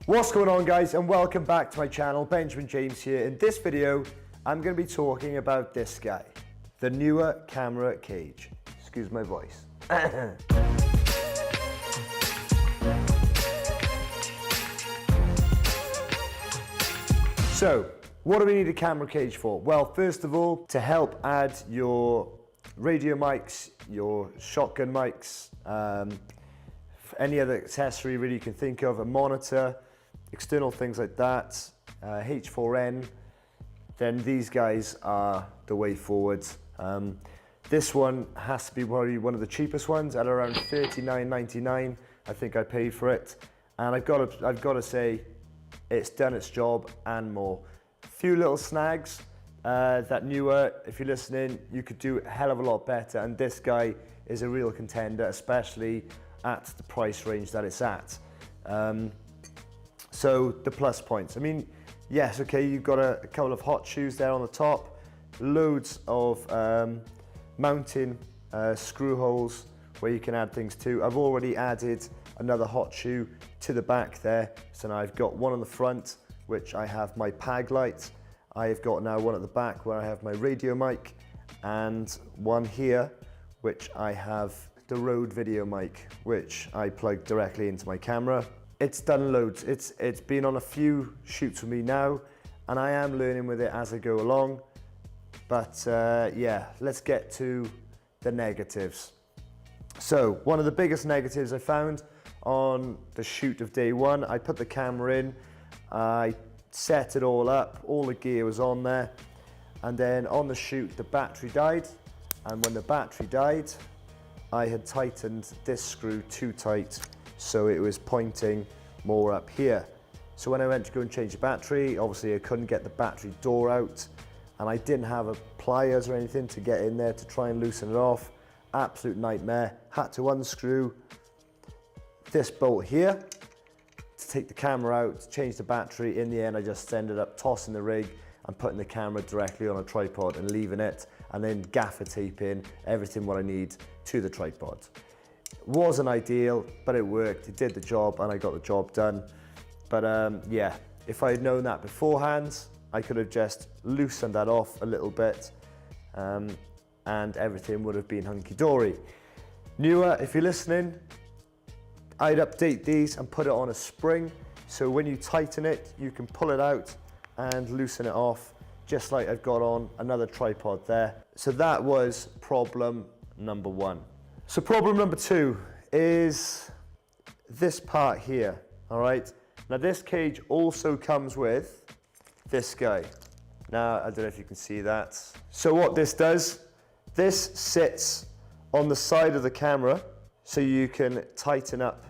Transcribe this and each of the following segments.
What's going on, guys, and welcome back to my channel. Benjamin James here. In this video I'm going to be talking about this guy, the Neewer camera cage. Excuse my voice. So what do we need a camera cage for? Well, first of all, to help add your radio mics, your shotgun mics, any other accessory really you can think of, a monitor, external things like that, H4n, then these guys are the way forward. This one has to be probably one of the cheapest ones at around $39.99. I think I paid for it, and I've got to say it's done its job and more. A few little snags that Neewer, if you're listening, you could do a hell of a lot better, and this guy is a real contender, especially at the price range that it's at. So the plus points, I mean, yes, okay, you've got a couple of hot shoes there on the top, loads of mounting screw holes where you can add things to. I've already added another hot shoe to the back there, so now I've got one on the front which I have my PAG light. I've got now one at the back where I have my radio mic, and one here which I have the Rode video mic, which I plug directly into my camera. It's done loads. It's been on a few shoots with me now, and I am learning with it as I go along. But yeah, let's get to the negatives. So one of the biggest negatives I found on the shoot of day one, I put the camera in, I set it all up, all the gear was on there, and then on the shoot the battery died, and when the battery died, I had tightened this screw too tight, so it was pointing more up here. So when I went to go and change the battery, obviously I couldn't get the battery door out, and I didn't have a pliers or anything to get in there to try and loosen it off. Absolute nightmare. Had to unscrew this bolt here to take the camera out, change the battery. In the end, I just ended up tossing the rig and putting the camera directly on a tripod and leaving it, and then gaffer taping everything what I need to the tripod. Wasn't ideal, but it worked. It did the job, and I got the job done. But yeah, if I had known that beforehand, I could have just loosened that off a little bit, and everything would have been hunky-dory. Neewer, if you're listening, I'd update these and put it on a spring, so when you tighten it, you can pull it out and loosen it off, just like I've got on another tripod there. So that was problem number one. So problem number two is this part here, all right? Now this cage also comes with this guy. Now, I don't know if you can see that. So what this does, this sits on the side of the camera, so you can tighten up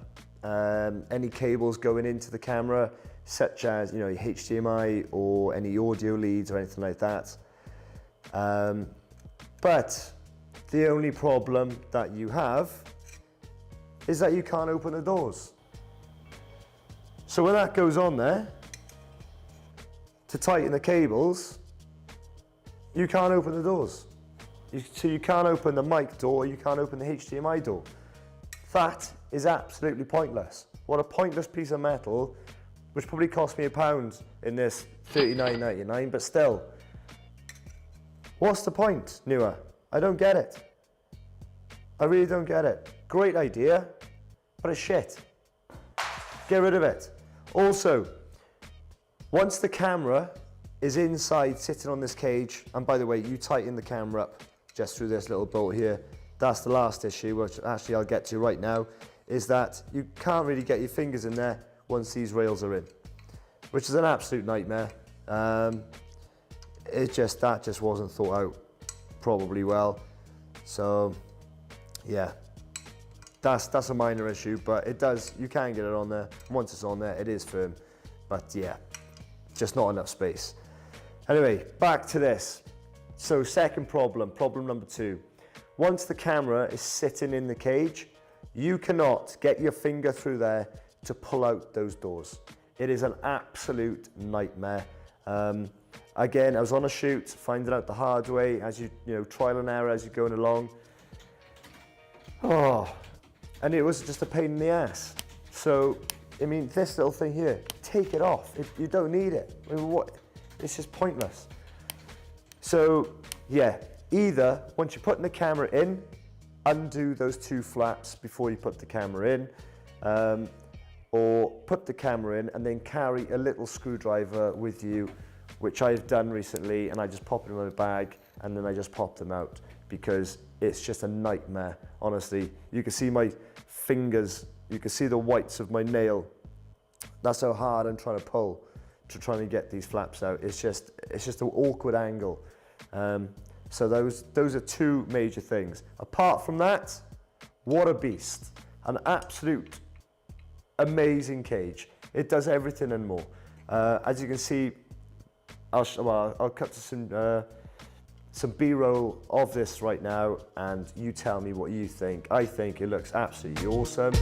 any cables going into the camera, such as, you know, your HDMI or any audio leads or anything like that. But the only problem that you have is that you can't open the doors. So when that goes on there, to tighten the cables, you can't open the doors. So you can't open the mic door, you can't open the HDMI door. That is absolutely pointless. What a pointless piece of metal, which probably cost me £1 in this $39.99, but still. What's the point, Neewer? I don't get it. I really don't get it. Great idea, but it's shit. Get rid of it. Also, once the camera is inside sitting on this cage, and by the way, you tighten the camera up just through this little bolt here. That's the last issue, which actually I'll get to right now, is that you can't really get your fingers in there once these rails are in, which is an absolute nightmare. That just wasn't thought out probably well. So yeah, that's a minor issue, but it does, you can get it on there. Once it's on there, it is firm, but yeah, just not enough space. Anyway, back to this. So second problem number two. Once the camera is sitting in the cage, you cannot get your finger through there to pull out those doors. It is an absolute nightmare. Again, I was on a shoot, finding out the hard way, as you know, trial and error as you're going along. Oh, and it was just a pain in the ass. So, I mean, this little thing here take it off. You don't need it. I mean, it's just pointless. So yeah, either once you're putting the camera in, undo those 2 flaps before you put the camera in, or put the camera in and then carry a little screwdriver with you, which I've done recently, and I just pop it in my bag and then I just pop them out, because it's just a nightmare. Honestly, you can see my fingers, you can see the whites of my nail. That's how hard I'm trying to pull to try and get these flaps out. It's just an awkward angle. So those are 2 major things. Apart from that, what a beast. An absolute amazing cage. It does everything and more. As you can see, I'll cut to some B-roll of this right now, and you tell me what you think. I think it looks absolutely awesome.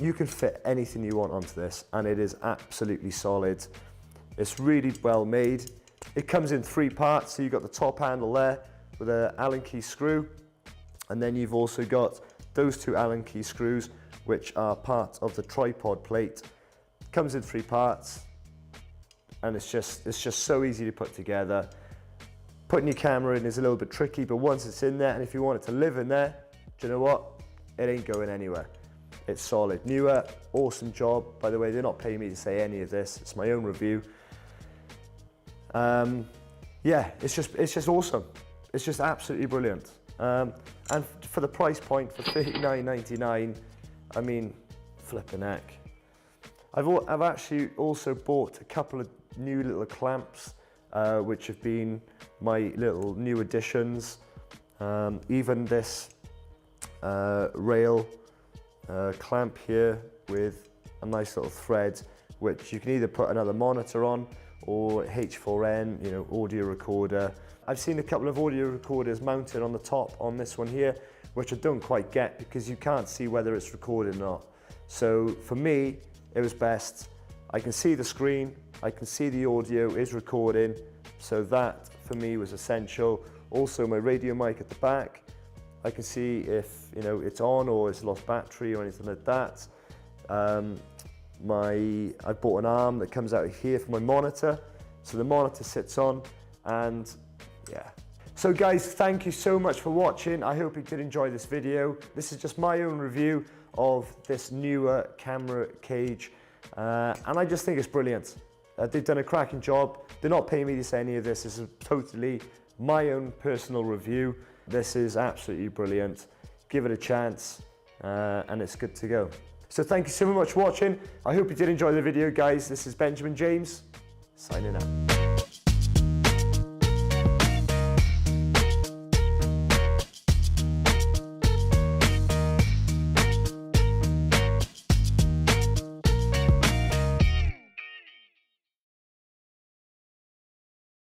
You can fit anything you want onto this, and it is absolutely solid. It's really well made. It comes in 3 parts, so you've got the top handle there with an Allen key screw, and then you've also got those 2 Allen key screws, which are part of the tripod plate. It comes in 3 parts, and it's just so easy to put together. Putting your camera in is a little bit tricky, but once it's in there, and if you want it to live in there, do you know what? It ain't going anywhere. It's solid. Neewer, awesome job. By the way, they're not paying me to say any of this. It's my own review. Yeah, it's just awesome. It's just absolutely brilliant. And for the price point, for $39.99, I mean, flipping heck. I've actually also bought a couple of new little clamps, which have been my little new additions. Even this rail clamp here with a nice little thread, which you can either put another monitor on or H4n, you know, audio recorder. I've seen a couple of audio recorders mounted on the top on this one here, which I don't quite get because you can't see whether it's recorded or not. So for me, it was best. I can see the screen, I can see the audio is recording, so that for me was essential. Also my radio mic at the back, I can see if, you know, it's on or it's lost battery or anything like that. I bought an arm that comes out here for my monitor, so the monitor sits on, and yeah. So guys, thank you so much for watching. I hope you did enjoy this video. This is just my own review of this Neewer camera cage, and I just think it's brilliant. They've done a cracking job. They're not paying me to say any of this. This is totally my own personal review. This is absolutely brilliant. Give it a chance, and it's good to go. So thank you so much for watching. I hope you did enjoy the video, guys. This is Benjamin James, signing out.